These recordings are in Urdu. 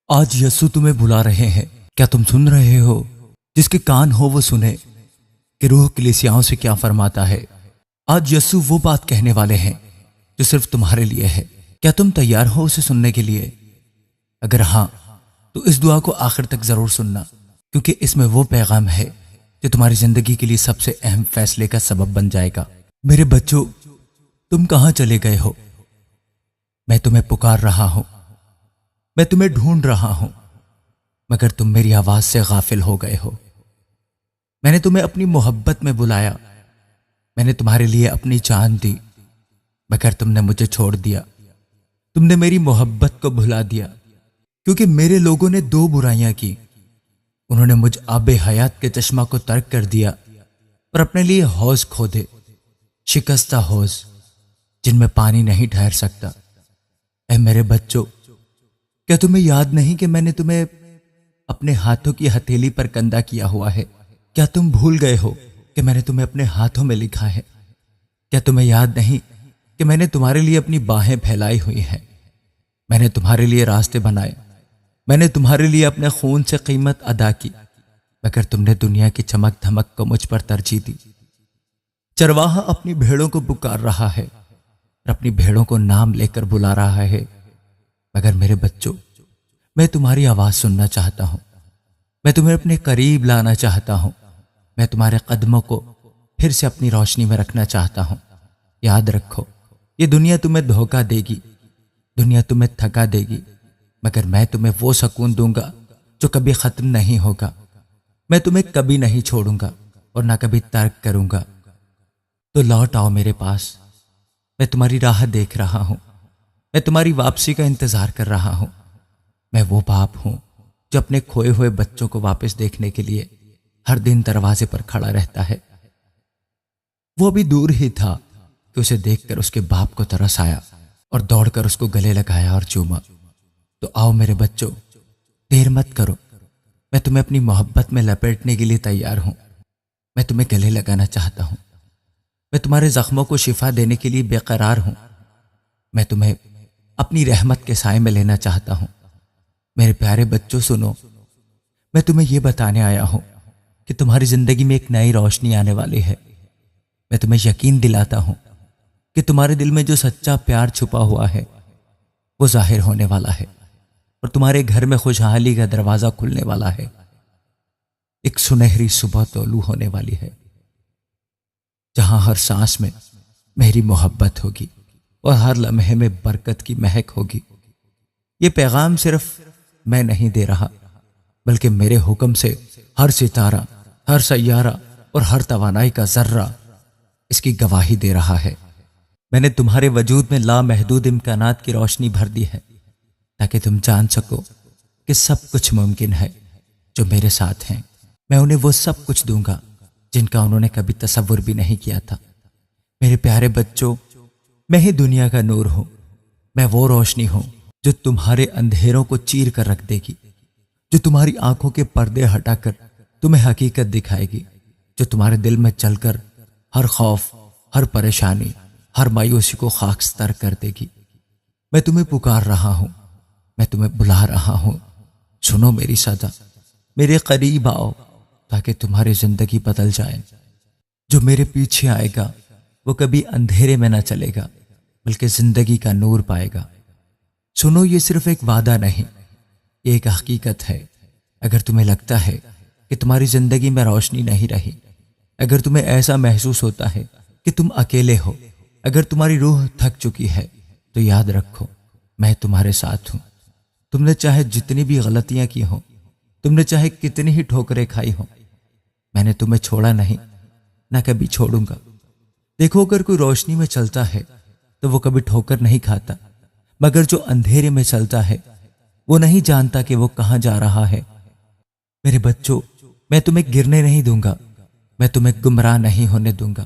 آج یسوع تمہیں بلا رہے ہیں، کیا تم سن رہے ہو؟ جس کے کان ہو وہ سنے کہ روح کلیسیاؤں سے کیا فرماتا ہے۔ آج یسوع وہ بات کہنے والے ہیں جو صرف تمہارے لیے ہے۔ کیا تم تیار ہو اسے سننے کے لیے؟ اگر ہاں تو اس دعا کو آخر تک ضرور سننا، کیونکہ اس میں وہ پیغام ہے جو تمہاری زندگی کے لیے سب سے اہم فیصلے کا سبب بن جائے گا۔ میرے بچوں، تم کہاں چلے گئے ہو؟ میں تمہیں پکار رہا ہوں، میں تمہیں ڈھونڈ رہا ہوں، مگر تم میری آواز سے غافل ہو گئے ہو۔ میں نے تمہیں اپنی محبت میں بلایا، میں نے تمہارے لیے اپنی جان دی، مگر تم نے مجھے چھوڑ دیا۔ تم نے میری محبت کو بھلا دیا، کیونکہ میرے لوگوں نے دو برائیاں کی۔ انہوں نے مجھ آب حیات کے چشمہ کو ترک کر دیا اور اپنے لیے حوض کھودے، شکستہ حوض جن میں پانی نہیں ٹھہر سکتا۔ اے میرے بچوں، کیا تمہیں یاد نہیں کہ میں نے تمہیں اپنے ہاتھوں کی ہتھیلی پر کندہ کیا ہوا ہے؟ کیا تم بھول گئے ہو کہ میں نے تمہیں اپنے ہاتھوں میں لکھا ہے؟ کیا تمہیں یاد نہیں کہ میں نے تمہارے لیے اپنی باہیں پھیلائی ہوئی ہیں؟ میں نے تمہارے لیے راستے بنائے، میں نے تمہارے لیے اپنے خون سے قیمت ادا کی، مگر تم نے دنیا کی چمک دھمک کو مجھ پر ترجیح دی۔ چرواہا اپنی بھیڑوں کو پکار رہا ہے اور اپنی بھیڑوں کو نام لے کر بلا رہا ہے، مگر میرے بچوں، میں تمہاری آواز سننا چاہتا ہوں، میں تمہیں اپنے قریب لانا چاہتا ہوں، میں تمہارے قدموں کو پھر سے اپنی روشنی میں رکھنا چاہتا ہوں۔ یاد رکھو، یہ دنیا تمہیں دھوکہ دے گی، دنیا تمہیں تھکا دے گی، مگر میں تمہیں وہ سکون دوں گا جو کبھی ختم نہیں ہوگا۔ میں تمہیں کبھی نہیں چھوڑوں گا اور نہ کبھی ترک کروں گا۔ تو لوٹ آؤ میرے پاس، میں تمہاری راہ دیکھ رہا ہوں، میں تمہاری واپسی کا انتظار کر رہا ہوں۔ میں وہ باپ ہوں جو اپنے کھوئے ہوئے بچوں کو واپس دیکھنے کے لیے ہر دن دروازے پر کھڑا رہتا ہے۔ وہ ابھی دور ہی تھا کہ اسے دیکھ کر اس کے باپ کو ترس آیا اور دوڑ کر اس کو گلے لگایا اور چوما۔ تو آؤ میرے بچوں، دیر مت کرو، میں تمہیں اپنی محبت میں لپیٹنے کے لیے تیار ہوں۔ میں تمہیں گلے لگانا چاہتا ہوں، میں تمہارے زخموں کو شفا دینے کے لیے بے قرار ہوں۔ میں تمہیں اپنی رحمت کے سائے میں لینا چاہتا ہوں۔ میرے پیارے بچوں سنو، میں تمہیں یہ بتانے آیا ہوں کہ تمہاری زندگی میں ایک نئی روشنی آنے والی ہے۔ میں تمہیں یقین دلاتا ہوں کہ تمہارے دل میں جو سچا پیار چھپا ہوا ہے وہ ظاہر ہونے والا ہے، اور تمہارے گھر میں خوشحالی کا دروازہ کھلنے والا ہے۔ ایک سنہری صبح طلوع ہونے والی ہے، جہاں ہر سانس میں میری محبت ہوگی اور ہر لمحے میں برکت کی مہک ہوگی۔ یہ پیغام صرف میں نہیں دے رہا، بلکہ میرے حکم سے ہر ستارہ، ہر سیارہ اور ہر توانائی کا ذرہ اس کی گواہی دے رہا ہے۔ میں نے تمہارے وجود میں لامحدود امکانات کی روشنی بھر دی ہے، تاکہ تم جان سکو کہ سب کچھ ممکن ہے جو میرے ساتھ ہیں۔ میں انہیں وہ سب کچھ دوں گا جن کا انہوں نے کبھی تصور بھی نہیں کیا تھا۔ میرے پیارے بچوں، میں ہی دنیا کا نور ہوں، میں وہ روشنی ہوں جو تمہارے اندھیروں کو چیر کر رکھ دے گی، جو تمہاری آنکھوں کے پردے ہٹا کر تمہیں حقیقت دکھائے گی، جو تمہارے دل میں چل کر ہر خوف، ہر پریشانی، ہر مایوسی کو خاکستر کر دے گی۔ میں تمہیں پکار رہا ہوں، میں تمہیں بلا رہا ہوں۔ سنو میری صدا، میرے قریب آؤ تاکہ تمہاری زندگی بدل جائے۔ جو میرے پیچھے آئے گا وہ کبھی اندھیرے میں نہ چلے گا، بلکہ زندگی کا نور پائے گا۔ سنو، یہ صرف ایک وعدہ نہیں، یہ ایک حقیقت ہے۔ اگر تمہیں لگتا ہے کہ تمہاری زندگی میں روشنی نہیں رہی، اگر تمہیں ایسا محسوس ہوتا ہے کہ تم اکیلے ہو، اگر تمہاری روح تھک چکی ہے، تو یاد رکھو، میں تمہارے ساتھ ہوں۔ تم نے چاہے جتنی بھی غلطیاں کی ہوں، تم نے چاہے کتنی ہی ٹھوکریں کھائی ہوں، میں نے تمہیں چھوڑا نہیں، نہ کبھی چھوڑوں گا۔ دیکھو، اگر کوئی روشنی میں چلتا ہے تو وہ کبھی ٹھوکر نہیں کھاتا، مگر جو اندھیرے میں چلتا ہے وہ نہیں جانتا کہ وہ کہاں جا رہا ہے۔ میرے بچوں، میں تمہیں گرنے نہیں دوں گا، میں تمہیں گمراہ نہیں ہونے دوں گا،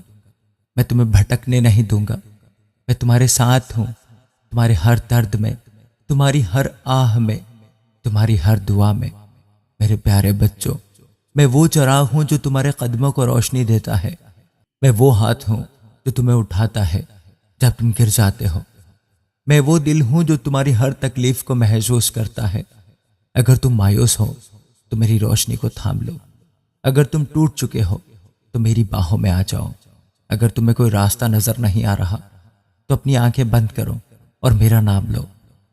میں تمہیں بھٹکنے نہیں دوں گا۔ میں تمہارے ساتھ ہوں، تمہارے ہر درد میں، تمہاری ہر آہ میں، تمہاری ہر دعا میں۔ میرے پیارے بچوں، میں وہ چراغ ہوں جو تمہارے قدموں کو روشنی دیتا ہے، میں وہ ہاتھ ہوں جو تمہیں اٹھاتا ہے جب تم گر جاتے ہو، میں وہ دل ہوں جو تمہاری ہر تکلیف کو محسوس کرتا ہے، اگر تم مایوس ہو تو میری روشنی کو تھام لو، اگر تم ٹوٹ چکے ہو تو میری باہوں میں آ جاؤ، اگر تمہیں کوئی راستہ نظر نہیں آ رہا تو اپنی آنکھیں بند کرو اور میرا نام لو،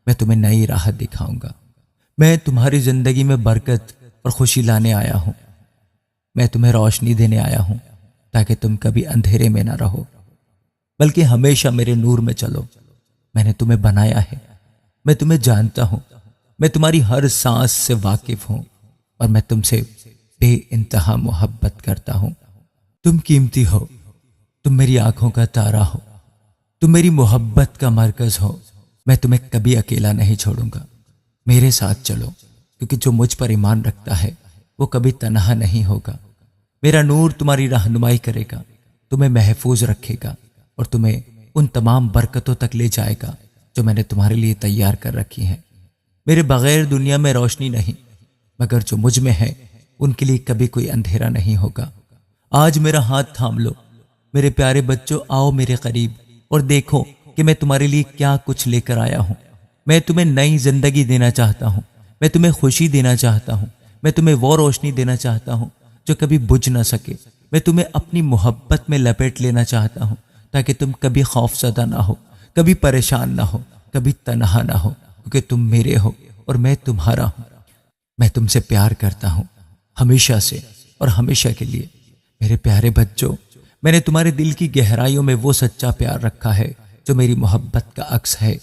میں تمہیں نئی راہ دکھاؤں گا۔ میں تمہاری زندگی میں برکت اور خوشی لانے آیا ہوں، میں تمہیں روشنی دینے آیا ہوں تاکہ تم کبھی اندھیرے میں نہ رہو بلکہ ہمیشہ میرے نور میں چلو۔ میں نے تمہیں بنایا ہے، میں تمہیں جانتا ہوں، میں تمہاری ہر سانس سے واقف ہوں اور میں تم سے بے انتہا محبت کرتا ہوں۔ تم قیمتی ہو، تم میری آنکھوں کا تارا ہو، تم میری محبت کا مرکز ہو۔ میں تمہیں کبھی اکیلا نہیں چھوڑوں گا، میرے ساتھ چلو، کیونکہ جو مجھ پر ایمان رکھتا ہے وہ کبھی تنہا نہیں ہوگا۔ میرا نور تمہاری رہنمائی کرے گا، تمہیں محفوظ رکھے گا اور تمہیں ان تمام برکتوں تک لے جائے گا جو میں نے تمہارے لیے تیار کر رکھی ہیں۔ میرے بغیر دنیا میں روشنی نہیں، مگر جو مجھ میں ہے ان کے لیے کبھی کوئی اندھیرا نہیں ہوگا۔ آج میرا ہاتھ تھام لو میرے پیارے بچوں، آؤ میرے قریب اور دیکھو کہ میں تمہارے لیے کیا کچھ لے کر آیا ہوں۔ میں تمہیں نئی زندگی دینا چاہتا ہوں، میں تمہیں خوشی دینا چاہتا ہوں، میں تمہیں وہ روشنی دینا چاہتا ہوں جو کبھی بجھ نہ سکے۔ میں تمہیں اپنی محبت میں لپیٹ لینا چاہتا ہوں تاکہ تم کبھی خوف زدہ نہ ہو، کبھی پریشان نہ ہو، کبھی تنہا نہ ہو، کیونکہ تم میرے ہو اور میں تمہارا ہوں۔ میں تم سے پیار کرتا ہوں، ہمیشہ سے اور ہمیشہ کے لیے۔ میرے پیارے بچوں، میں نے تمہارے دل کی گہرائیوں میں وہ سچا پیار رکھا ہے جو میری محبت کا عکس ہے۔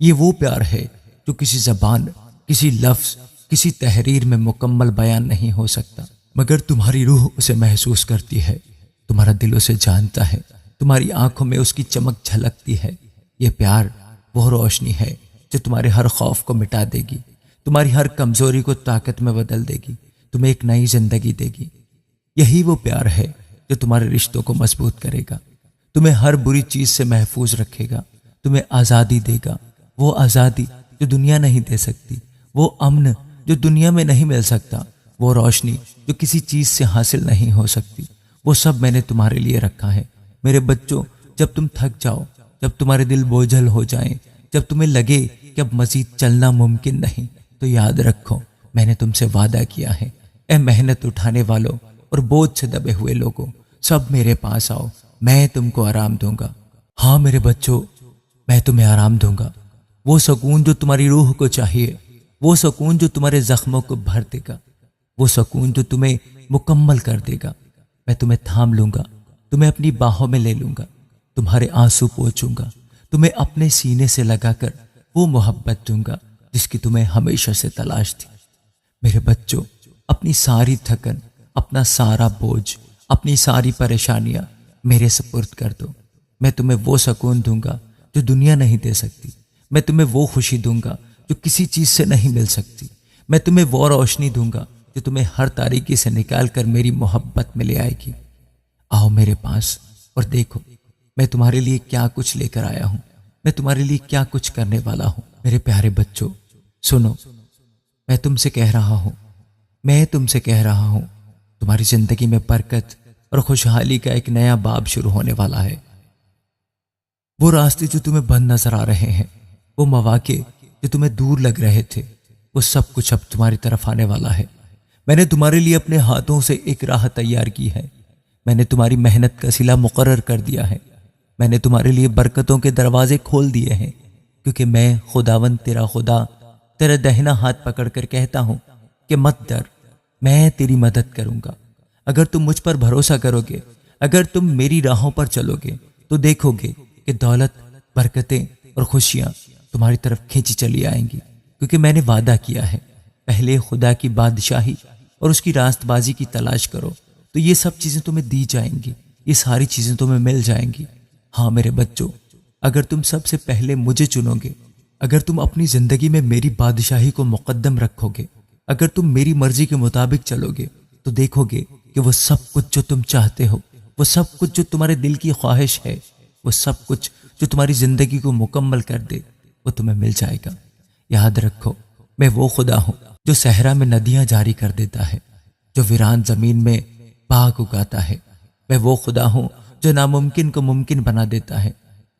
یہ وہ پیار ہے جو کسی زبان، کسی لفظ، کسی تحریر میں مکمل بیان نہیں ہو سکتا، مگر تمہاری روح اسے محسوس کرتی ہے، تمہارا دل اسے جانتا ہے، تمہاری آنکھوں میں اس کی چمک جھلکتی ہے۔ یہ پیار وہ روشنی ہے جو تمہارے ہر خوف کو مٹا دے گی، تمہاری ہر کمزوری کو طاقت میں بدل دے گی، تمہیں ایک نئی زندگی دے گی۔ یہی وہ پیار ہے جو تمہارے رشتوں کو مضبوط کرے گا، تمہیں ہر بری چیز سے محفوظ رکھے گا، تمہیں آزادی دے گا، وہ آزادی جو دنیا نہیں دے سکتی، وہ امن جو دنیا میں نہیں مل سکتا، وہ روشنی جو کسی چیز سے حاصل نہیں ہو سکتی، وہ سب میں نے تمہارے لیے رکھا ہے۔ میرے بچوں، جب تم تھک جاؤ، جب تمہارے دل بوجھل ہو جائیں، جب تمہیں لگے کہ اب مزید چلنا ممکن نہیں، تو یاد رکھو میں نے تم سے وعدہ کیا ہے۔ اے محنت اٹھانے والوں اور بوجھ سے دبے ہوئے لوگوں، سب میرے پاس آؤ، میں تم کو آرام دوں گا۔ ہاں میرے بچوں، میں تمہیں آرام دوں گا، وہ سکون جو تمہاری روح کو چاہیے، وہ سکون جو تمہارے زخموں کو بھر دے گا، وہ سکون جو تمہیں مکمل کر دے گا۔ میں تمہیں تھام لوں گا، تمہیں اپنی باہوں میں لے لوں گا، تمہارے آنسو پوچھوں گا، تمہیں اپنے سینے سے لگا کر وہ محبت دوں گا جس کی تمہیں ہمیشہ سے تلاش تھی۔ میرے بچوں، اپنی ساری تھکن، اپنا سارا بوجھ، اپنی ساری پریشانیاں میرے سپرد کر دو۔ میں تمہیں وہ سکون دوں گا جو دنیا نہیں دے سکتی، میں تمہیں وہ خوشی دوں گا جو کسی چیز سے نہیں مل سکتی، میں تمہیں وہ روشنی دوں گا جو تمہیں ہر تاریکی سے نکال کر میری محبت میں لے آئے گی۔ آؤ میرے پاس اور دیکھو میں تمہارے لیے کیا کچھ لے کر آیا ہوں، میں تمہارے لیے کیا کچھ کرنے والا ہوں۔ میرے پیارے بچوں، سنو، میں تم سے کہہ رہا ہوں، میں تم سے کہہ رہا ہوں، تمہاری زندگی میں برکت اور خوشحالی کا ایک نیا باب شروع ہونے والا ہے۔ وہ راستے جو تمہیں بند نظر آ رہے ہیں، وہ مواقع جو تمہیں دور لگ رہے تھے، وہ سب کچھ اب تمہاری طرف آنے والا ہے۔ میں نے تمہارے لیے اپنے ہاتھوں سے ایک راہ تیار کی ہے، میں نے تمہاری محنت کا صلہ مقرر کر دیا ہے، میں نے تمہارے لیے برکتوں کے دروازے کھول دیے ہیں، کیونکہ میں خداوند تیرا خدا تیرا دہنا ہاتھ پکڑ کر کہتا ہوں کہ مت ڈر، میں تیری مدد کروں گا۔ اگر تم مجھ پر بھروسہ کرو گے، اگر تم میری راہوں پر چلو گے، تو دیکھو گے کہ دولت، برکتیں اور خوشیاں تمہاری طرف کھینچی چلی آئیں گی، کیونکہ میں نے وعدہ کیا ہے پہلے خدا کی بادشاہی اور اس کی راست بازی کی تلاش کرو تو یہ سب چیزیں تمہیں دی جائیں گی، یہ ساری چیزیں تمہیں مل جائیں گی۔ ہاں میرے بچوں، اگر تم سب سے پہلے مجھے چنو گے، اگر تم اپنی زندگی میں میری بادشاہی کو مقدم رکھو گے، اگر تم میری مرضی کے مطابق چلو گے، تو دیکھو گے کہ وہ سب کچھ جو تم چاہتے ہو، وہ سب کچھ جو تمہارے دل کی خواہش ہے، وہ سب کچھ جو تمہاری زندگی کو مکمل کر دے، وہ تمہیں مل جائے گا۔ یاد رکھو، میں وہ خدا ہوں جو صحرا میں ندیاں جاری کر دیتا ہے، جو ویران زمین میں باغ اگاتا ہے۔ میں وہ خدا ہوں جو ناممکن کو ممکن بنا دیتا ہے۔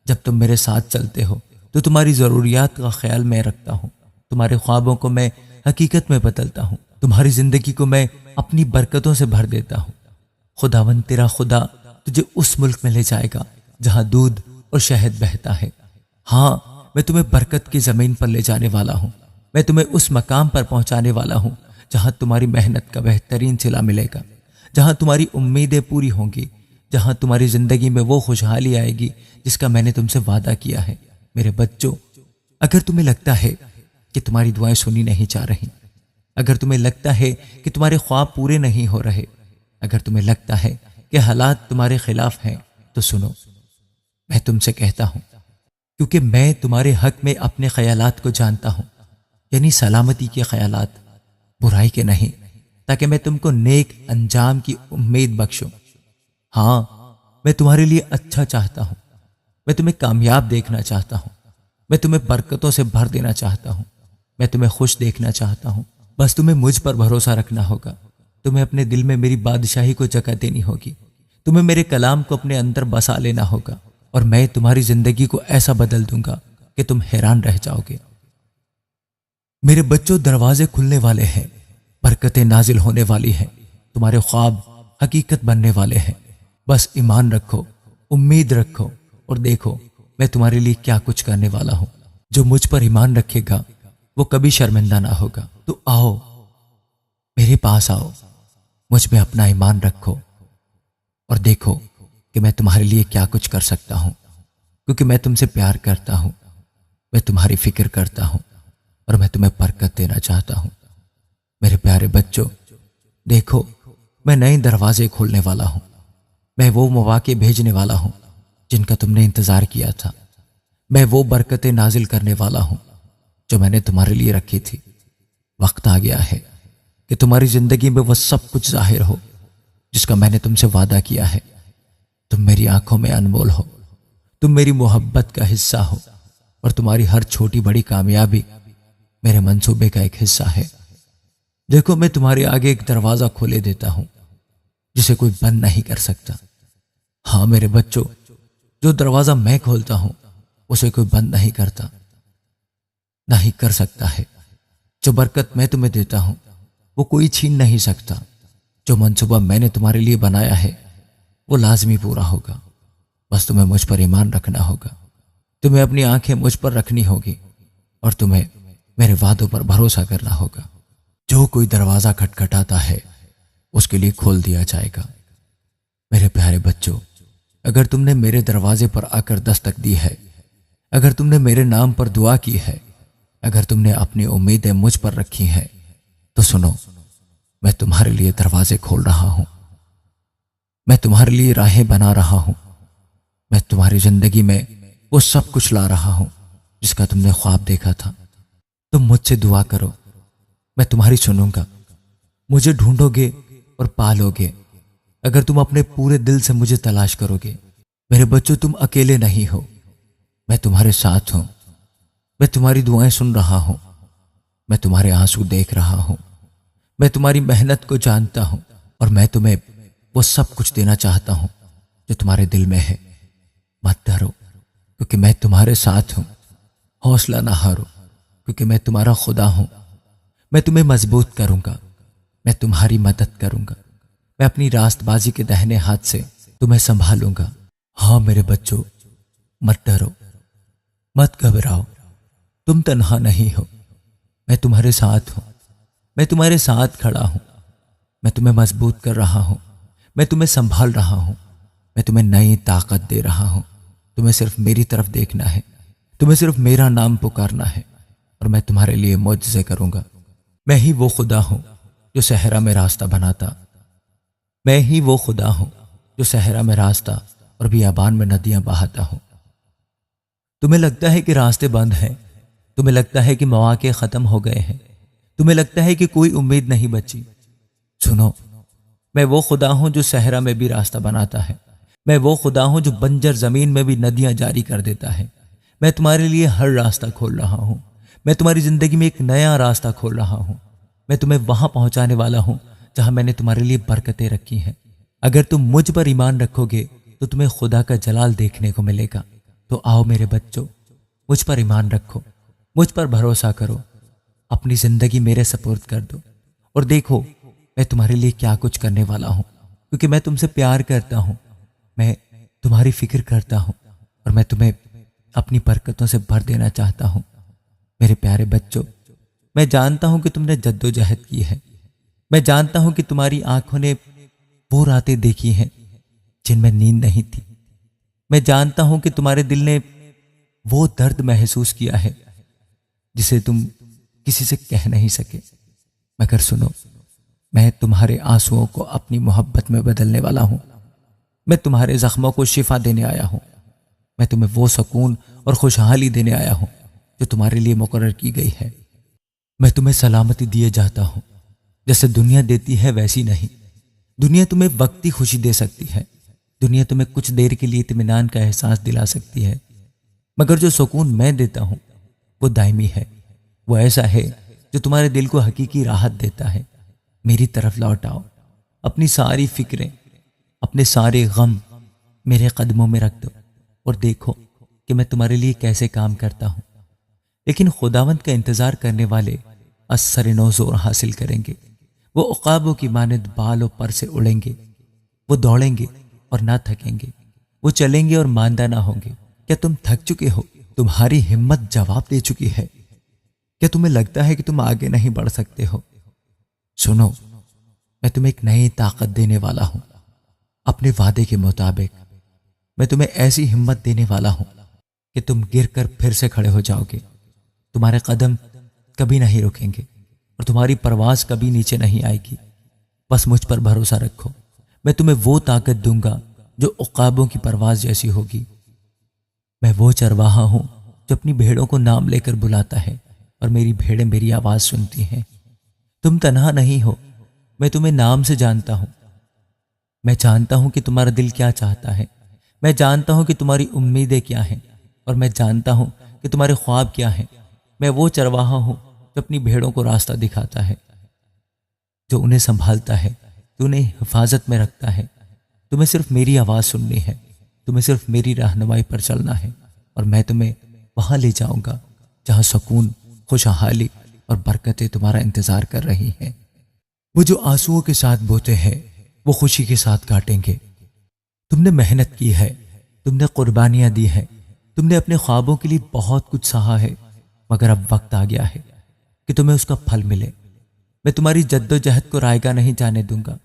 جب تم میرے ساتھ چلتے ہو تو تمہاری ضروریات کا خیال میں رکھتا ہوں، تمہارے خوابوں کو میں حقیقت میں بدلتا ہوں، تمہاری زندگی کو میں اپنی برکتوں سے بھر دیتا ہوں۔ خداوند تیرا خدا تجھے اس ملک میں لے جائے گا جہاں دودھ اور شہد بہتا ہے۔ ہاں، میں تمہیں برکت کی زمین پر لے جانے والا ہوں۔ میں تمہیں اس مقام پر پہنچانے والا ہوں جہاں تمہاری محنت کا بہترین صلہ ملے گا، جہاں تمہاری امیدیں پوری ہوں گی، جہاں تمہاری زندگی میں وہ خوشحالی آئے گی جس کا میں نے تم سے وعدہ کیا ہے۔ میرے بچوں، اگر تمہیں لگتا ہے کہ تمہاری دعائیں سنی نہیں جا رہی، اگر تمہیں لگتا ہے کہ تمہارے خواب پورے نہیں ہو رہے، اگر تمہیں لگتا ہے کہ حالات تمہارے خلاف ہیں، تو سنو، میں تم سے کہتا ہوں، کیونکہ میں تمہارے حق میں اپنے خیالات کو جانتا ہوں، یعنی سلامتی کے خیالات، برائی کے نہیں، تاکہ میں تم کو نیک انجام کی امید بخشوں۔ ہاں، میں تمہارے لیے اچھا چاہتا ہوں، میں تمہیں کامیاب دیکھنا چاہتا ہوں، میں تمہیں برکتوں سے بھر دینا چاہتا ہوں، میں تمہیں خوش دیکھنا چاہتا ہوں۔ بس تمہیں مجھ پر بھروسہ رکھنا ہوگا، تمہیں اپنے دل میں میری بادشاہی کو جگہ دینی ہوگی، تمہیں میرے کلام کو اپنے اندر بسا لینا ہوگا، اور میں تمہاری زندگی کو ایسا بدل دوں گا کہ تم حیران رہ جاؤ گے۔ میرے بچوں، دروازے کھلنے والے ہیں، برکتیں نازل ہونے والی ہیں، تمہارے خواب حقیقت بننے والے ہیں۔ بس ایمان رکھو، امید رکھو، اور دیکھو میں تمہارے لیے کیا کچھ کرنے والا ہوں۔ جو مجھ پر ایمان رکھے گا وہ کبھی شرمندہ نہ ہوگا۔ تو آؤ، میرے پاس آؤ، مجھ میں اپنا ایمان رکھو، اور دیکھو کہ میں تمہارے لیے کیا کچھ کر سکتا ہوں، کیونکہ میں تم سے پیار کرتا ہوں، میں تمہاری فکر کرتا ہوں، اور میں تمہیں برکت دینا چاہتا ہوں۔ میرے پیارے بچوں، دیکھو میں نئے دروازے کھولنے والا ہوں، میں وہ مواقع بھیجنے والا ہوں جن کا تم نے انتظار کیا تھا، میں وہ برکتیں نازل کرنے والا ہوں جو میں نے تمہارے لیے رکھی تھی۔ وقت آ گیا ہے کہ تمہاری زندگی میں وہ سب کچھ ظاہر ہو جس کا میں نے تم سے وعدہ کیا ہے۔ تم میری آنکھوں میں انمول ہو، تم میری محبت کا حصہ ہو، اور تمہاری ہر چھوٹی بڑی کامیابی میرے منصوبے کا ایک حصہ ہے۔ دیکھو میں تمہارے آگے ایک دروازہ کھولے دیتا ہوں جسے کوئی بند نہیں کر سکتا۔ ہاں میرے بچوں، جو دروازہ میں کھولتا ہوں اسے کوئی بند نہیں کرتا، نہ ہی کر سکتا ہے۔ جو برکت میں تمہیں دیتا ہوں وہ کوئی چھین نہیں سکتا۔ جو منصوبہ میں نے تمہارے لیے بنایا ہے وہ لازمی پورا ہوگا۔ بس تمہیں مجھ پر ایمان رکھنا ہوگا، تمہیں اپنی آنکھیں مجھ پر رکھنی ہوگی، اور تمہیں میرے وعدوں پر بھروسہ کرنا ہوگا۔ جو کوئی دروازہ کھٹکھٹاتا ہے اس کے لیے کھول دیا جائے گا۔ میرے پیارے بچوں، اگر تم نے میرے دروازے پر آ کر دستک دی ہے، اگر تم نے میرے نام پر دعا کی ہے، اگر تم نے اپنی امیدیں مجھ پر رکھی ہیں، تو سنو، میں تمہارے لیے دروازے کھول رہا ہوں، میں تمہارے لیے راہیں بنا رہا ہوں، میں تمہاری زندگی میں وہ سب کچھ لا رہا ہوں جس کا تم نے خواب دیکھا تھا۔ تم مجھ سے دعا کرو، میں تمہاری سنوں گا، مجھے ڈھونڈو گے اور پالو گے اگر تم اپنے پورے دل سے مجھے تلاش کرو گے۔ میرے بچوں، تم اکیلے نہیں ہو، میں تمہارے ساتھ ہوں، میں تمہاری دعائیں سن رہا ہوں، میں تمہارے آنسو دیکھ رہا ہوں، میں تمہاری محنت کو جانتا ہوں، اور میں تمہیں وہ سب کچھ دینا چاہتا ہوں جو تمہارے دل میں ہے۔ مت ڈرو کیونکہ میں تمہارے ساتھ ہوں، حوصلہ نہ ہارو کیونکہ میں تمہارا خدا ہوں۔ میں تمہیں مضبوط کروں گا، میں تمہاری مدد کروں گا، میں اپنی راست بازی کے دہنے ہاتھ سے تمہیں سنبھالوں گا۔ ہاں میرے بچوں، مت ڈرو، مت گھبراؤ، تم تنہا نہیں ہو، میں تمہارے ساتھ ہوں، میں تمہارے ساتھ کھڑا ہوں، میں تمہیں مضبوط کر رہا ہوں، میں تمہیں سنبھال رہا ہوں، میں تمہیں نئی طاقت دے رہا ہوں۔ تمہیں صرف میری طرف دیکھنا ہے، تمہیں صرف میرا نام پکارنا ہے، اور میں تمہارے لیے معجزے کروں گا۔ میں ہی وہ خدا ہوں جو صحرا میں راستہ بناتا، میں ہی وہ خدا ہوں جو صحرا میں راستہ اور بیابان میں ندیاں بہاتا ہوں۔ تمہیں لگتا ہے کہ راستے بند ہیں، تمہیں لگتا ہے کہ مواقع ختم ہو گئے ہیں، تمہیں لگتا ہے کہ کوئی امید نہیں بچی۔ سنو، میں وہ خدا ہوں جو صحرا میں بھی راستہ بناتا ہے، میں وہ خدا ہوں جو بنجر زمین میں بھی ندیاں جاری کر دیتا ہے۔ میں تمہارے لیے ہر راستہ کھول رہا ہوں، میں تمہاری زندگی میں ایک نیا راستہ کھول رہا ہوں، میں تمہیں وہاں پہنچانے والا ہوں جہاں میں نے تمہارے لیے برکتیں رکھی ہیں۔ اگر تم مجھ پر ایمان رکھو گے تو تمہیں خدا کا جلال دیکھنے کو ملے گا۔ تو آؤ میرے بچوں، مجھ پر ایمان رکھو، مجھ پر بھروسہ کرو، اپنی زندگی میرے سپرد کر دو اور دیکھو میں تمہارے لیے کیا کچھ کرنے والا ہوں، کیونکہ میں تم سے پیار کرتا ہوں، میں تمہاری فکر کرتا ہوں اور میں تمہیں اپنی برکتوں سے بھر دینا چاہتا ہوں۔ میرے پیارے بچوں، میں جانتا ہوں کہ تم نے جد و جہد کی ہے، میں جانتا ہوں کہ تمہاری آنکھوں نے وہ راتیں دیکھی ہیں جن میں نیند نہیں تھی، میں جانتا ہوں کہ تمہارے دل نے وہ درد محسوس کیا ہے جسے تم کسی سے کہہ نہیں سکے، مگر سنو، میں تمہارے آنسوؤں کو اپنی محبت میں بدلنے والا ہوں، میں تمہارے زخموں کو شفا دینے آیا ہوں، میں تمہیں وہ سکون اور خوشحالی دینے آیا ہوں جو تمہارے لیے مقرر کی گئی ہے۔ میں تمہیں سلامتی دیے جاتا ہوں، جیسے دنیا دیتی ہے ویسی نہیں۔ دنیا تمہیں وقتی خوشی دے سکتی ہے، دنیا تمہیں کچھ دیر کے لیے اطمینان کا احساس دلا سکتی ہے، مگر جو سکون میں دیتا ہوں وہ دائمی ہے، وہ ایسا ہے جو تمہارے دل کو حقیقی راحت دیتا ہے۔ میری طرف لوٹ آؤ، اپنی ساری فکریں، اپنے سارے غم میرے قدموں میں رکھ دو اور دیکھو کہ میں تمہارے لیے کیسے کام کرتا ہوں۔ لیکن خداوند کا انتظار کرنے والے اثر نو زور حاصل کریں گے، وہ عقابوں کی مانند بال و پر سے اڑیں گے، وہ دوڑیں گے اور نہ تھکیں گے، وہ چلیں گے اور ماندہ نہ ہوں گے۔ کیا تم تھک چکے ہو؟ تمہاری ہمت جواب دے چکی ہے؟ کیا تمہیں لگتا ہے کہ تم آگے نہیں بڑھ سکتے ہو؟ سنو، میں تمہیں ایک نئی طاقت دینے والا ہوں۔ اپنے وعدے کے مطابق میں تمہیں ایسی ہمت دینے والا ہوں کہ تم گر کر پھر سے کھڑے ہو جاؤ گے، تمہارے قدم کبھی نہیں رکیں گے اور تمہاری پرواز کبھی نیچے نہیں آئے گی۔ بس مجھ پر بھروسہ رکھو، میں تمہیں وہ طاقت دوں گا جو عقابوں کی پرواز جیسی ہوگی۔ میں وہ چرواہا ہوں جو اپنی بھیڑوں کو نام لے کر بلاتا ہے اور میری بھیڑیں میری آواز سنتی ہیں۔ تم تنہا نہیں ہو، میں تمہیں نام سے جانتا ہوں، میں جانتا ہوں کہ تمہارا دل کیا چاہتا ہے، میں جانتا ہوں کہ تمہاری امیدیں کیا ہیں اور میں جانتا ہوں کہ تمہارے خواب کیا ہیں۔ میں وہ چرواہا ہوں جو اپنی بھیڑوں کو راستہ دکھاتا ہے، جو انہیں سنبھالتا ہے، جو انہیں حفاظت میں رکھتا ہے۔ تمہیں صرف میری آواز سننی ہے، تمہیں صرف میری رہنمائی پر چلنا ہے اور میں تمہیں وہاں لے جاؤں گا جہاں سکون، خوشحالی اور برکتیں تمہارا انتظار کر رہی ہیں۔ وہ جو آنسوؤں کے ساتھ بوتے ہیں وہ خوشی کے ساتھ کاٹیں گے۔ تم نے محنت کی ہے، تم نے قربانیاں دی ہیں، تم نے اپنے خوابوں کے لیے بہت کچھ سہا ہے، مگر اب وقت آ گیا ہے کہ تمہیں اس کا پھل ملے۔ میں تمہاری جد و جہد کو رائگاں نہیں جانے دوں گا،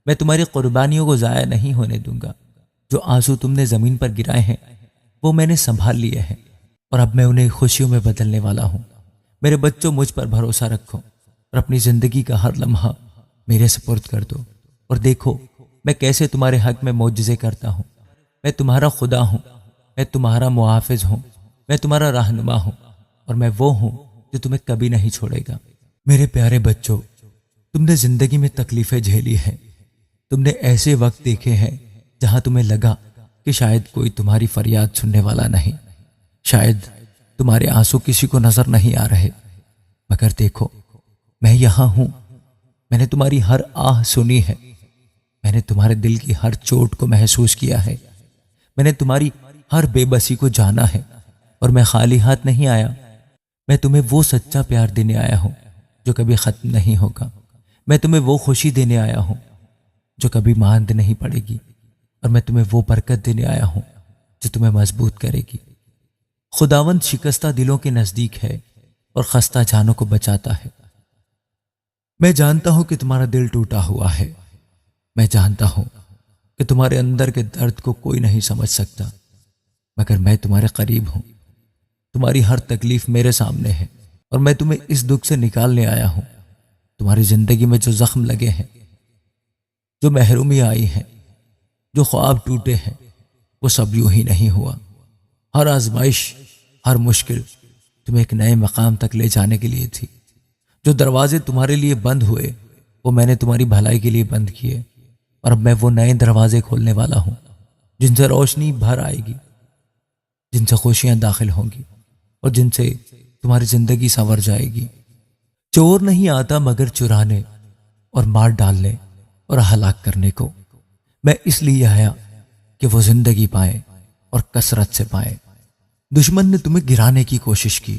میں تمہاری قربانیوں کو ضائع نہیں ہونے دوں گا۔ جو آنسو تم نے زمین پر گرائے ہیں وہ میں نے سنبھال لیے ہیں اور اب میں انہیں خوشیوں میں بدلنے والا ہوں۔ میرے بچوں، مجھ پر بھروسہ رکھو اور اپنی زندگی کا ہر لمحہ میرے سپرد کر دو اور دیکھو میں کیسے تمہارے حق میں معجزے کرتا ہوں۔ میں تمہارا خدا ہوں، میں تمہارا محافظ ہوں، میں تمہارا رہنما ہوں اور میں وہ ہوں جو تمہیں کبھی نہیں چھوڑے گا۔ میرے پیارے بچوں، تم نے زندگی میں تکلیفیں جھیلی ہیں، تم نے ایسے وقت دیکھے ہیں جہاں تمہیں لگا کہ شاید کوئی تمہاری فریاد سننے والا نہیں، شاید تمہارے آنسو کسی کو نظر نہیں آ رہے، مگر دیکھو میں یہاں ہوں۔ میں نے تمہاری ہر آہ سنی ہے، میں نے تمہارے دل کی ہر چوٹ کو محسوس کیا ہے، میں نے تمہاری ہر بے بسی کو جانا ہے اور میں خالی ہاتھ نہیں آیا۔ میں تمہیں وہ سچا پیار دینے آیا ہوں جو کبھی ختم نہیں ہوگا، میں تمہیں وہ خوشی دینے آیا ہوں جو کبھی ماند نہیں پڑے گی، اور میں تمہیں وہ برکت دینے آیا ہوں جو تمہیں مضبوط کرے گی۔ خداوند شکستہ دلوں کے نزدیک ہے اور خستہ جانوں کو بچاتا ہے۔ میں جانتا ہوں کہ تمہارا دل ٹوٹا ہوا ہے، میں جانتا ہوں کہ تمہارے اندر کے درد کو کوئی نہیں سمجھ سکتا، مگر میں تمہارے قریب ہوں۔ تمہاری ہر تکلیف میرے سامنے ہے اور میں تمہیں اس دکھ سے نکالنے آیا ہوں۔ تمہاری زندگی میں جو زخم لگے ہیں، جو محرومی آئی ہے، جو خواب ٹوٹے ہیں، وہ سب یوں ہی نہیں ہوا۔ ہر آزمائش، ہر مشکل تمہیں ایک نئے مقام تک لے جانے کے لیے تھی۔ جو دروازے تمہارے لیے بند ہوئے وہ میں نے تمہاری بھلائی کے لیے بند کیے، اور اب میں وہ نئے دروازے کھولنے والا ہوں جن سے روشنی بھر آئے گی، جن سے خوشیاں داخل ہوں گی اور جن سے تمہاری زندگی سنور جائے گی۔ چور نہیں آتا مگر چرانے اور مار ڈالنے اور ہلاک کرنے کو، میں اس لیے آیا کہ وہ زندگی پائیں اور کثرت سے پائیں۔ دشمن نے تمہیں گرانے کی کوشش کی،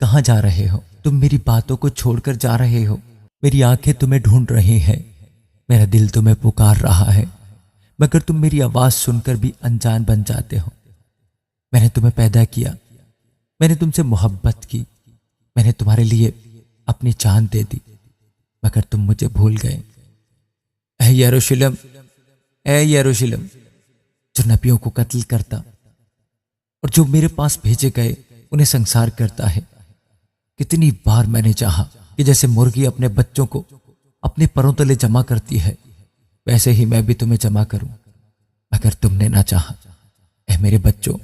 کہاں جا رہے ہو؟ تم میری باتوں کو چھوڑ کر جا رہے ہو؟ میری آنکھیں تمہیں ڈھونڈ رہی ہیں، میرا دل تمہیں پکار رہا ہے، مگر تم میری آواز سن کر بھی انجان بن جاتے ہو۔ میں نے تمہیں پیدا کیا، میں نے تم سے محبت کی، میں نے تمہارے لیے اپنی جان دے دی، مگر تم مجھے بھول گئے۔ اے یروشلم، اے یروشلم، جو نبیوں کو قتل کرتا اور جو میرے پاس بھیجے گئے انہیں سنسار کرتا ہے، کتنی بار میں نے چاہا کہ جیسے مرغی اپنے بچوں کو اپنے پروں تلے جمع کرتی ہے، ویسے ہی میں بھی تمہیں جمع کروں، مگر تم نے نہ چاہا۔ اے میرے بچوں،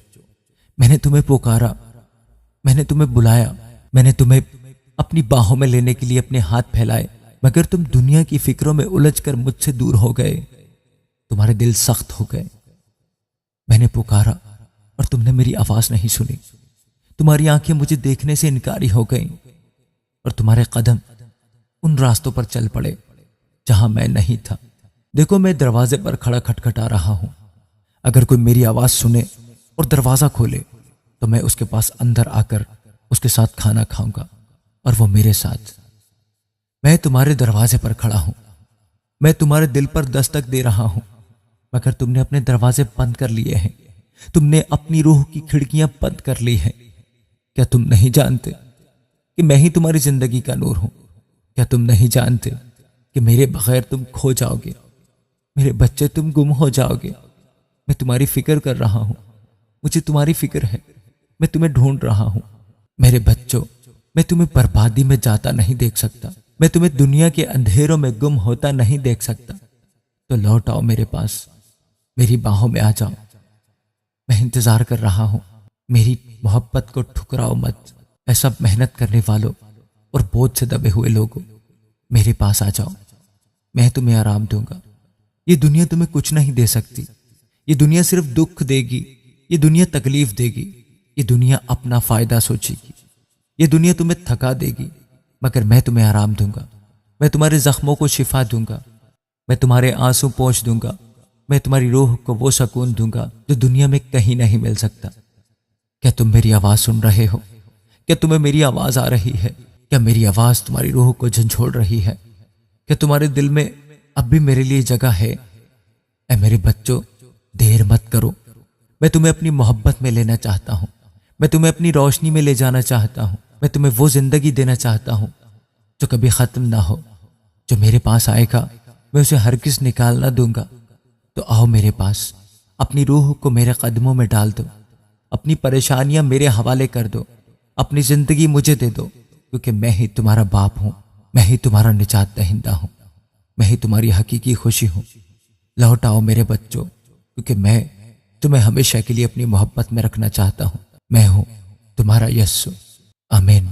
میں نے تمہیں پکارا، میں نے تمہیں بلایا، میں نے تمہیں اپنی باہوں میں لینے کے لیے اپنے ہاتھ پھیلائے، مگر تم دنیا کی فکروں میں الجھ کر مجھ سے دور ہو گئے، تمہارے دل سخت ہو گئے۔ میں نے پکارا اور تم نے میری آواز نہیں سنی، تمہاری آنکھیں مجھے دیکھنے سے انکاری ہو گئیں، اور تمہارے قدم ان راستوں پر چل پڑے جہاں میں نہیں تھا۔ دیکھو، میں دروازے پر کھڑا کھٹکھٹا رہا ہوں، اگر کوئی میری آواز سنے اور دروازہ کھولے تو میں اس کے پاس اندر آ کر اس کے ساتھ کھانا کھاؤں گا اور وہ میرے ساتھ۔ میں تمہارے دروازے پر کھڑا ہوں، میں تمہارے دل پر دستک دے رہا ہوں، مگر تم نے اپنے دروازے بند کر لیے ہیں، تم نے اپنی روح کی کھڑکیاں بند کر لی ہیں۔ کیا تم نہیں جانتے کہ میں ہی تمہاری زندگی کا نور ہوں؟ کیا تم نہیں جانتے کہ میرے بغیر تم کھو جاؤ گے؟ میرے بچے، تم گم ہو جاؤ گے۔ میں تمہاری فکر کر رہا ہوں، مجھے تمہاری فکر ہے، میں تمہیں ڈھونڈ رہا ہوں۔ میرے بچوں، میں تمہیں بربادی میں جاتا نہیں دیکھ سکتا، میں تمہیں دنیا کے اندھیروں میں گم ہوتا نہیں دیکھ سکتا۔ تو لوٹ آؤ میرے پاس، میری باہوں میں آ جاؤ، میں انتظار کر رہا ہوں۔ میری محبت کو ٹھکراؤ مت۔ اے سب محنت کرنے والوں اور بوجھ سے دبے ہوئے لوگوں، میرے پاس آ جاؤ، میں تمہیں آرام دوں گا۔ یہ دنیا تمہیں کچھ نہیں دے سکتی، یہ دنیا صرف دکھ دے گی، یہ دنیا تکلیف دے گی، یہ دنیا اپنا فائدہ سوچے گی، یہ دنیا تمہیں تھکا دے گی، مگر میں تمہیں آرام دوں گا، میں تمہارے زخموں کو شفا دوں گا، میں تمہارے آنسو پوچھ دوں گا، میں تمہاری روح کو وہ سکون دوں گا جو دنیا میں کہیں نہیں مل سکتا۔ کیا تم میری آواز سن رہے ہو؟ کیا تمہیں میری آواز آ رہی ہے؟ کیا میری آواز تمہاری روح کو جھنجھوڑ رہی ہے؟ کیا تمہارے دل میں اب بھی میرے لیے جگہ ہے؟ اے میرے بچوں، دیر مت کرو، میں تمہیں اپنی محبت میں لینا چاہتا ہوں، میں تمہیں اپنی روشنی میں لے جانا چاہتا ہوں، میں تمہیں وہ زندگی دینا چاہتا ہوں جو کبھی ختم نہ ہو۔ جو میرے پاس آئے گا میں اسے ہرگز نکال نہ دوں گا۔ تو آؤ میرے پاس، اپنی روح کو میرے قدموں میں ڈال دو، اپنی پریشانیاں میرے حوالے کر دو، اپنی زندگی مجھے دے دو، کیونکہ میں ہی تمہارا باپ ہوں، میں ہی تمہارا نجات دہندہ ہوں، میں ہی تمہاری حقیقی خوشی ہوں۔ لوٹ آؤ میرے بچوں، کیونکہ میں تمہیں ہمیشہ کے لیے اپنی محبت میں رکھنا چاہتا ہوں۔ میں ہوں تمہارا یسوع۔ آمین۔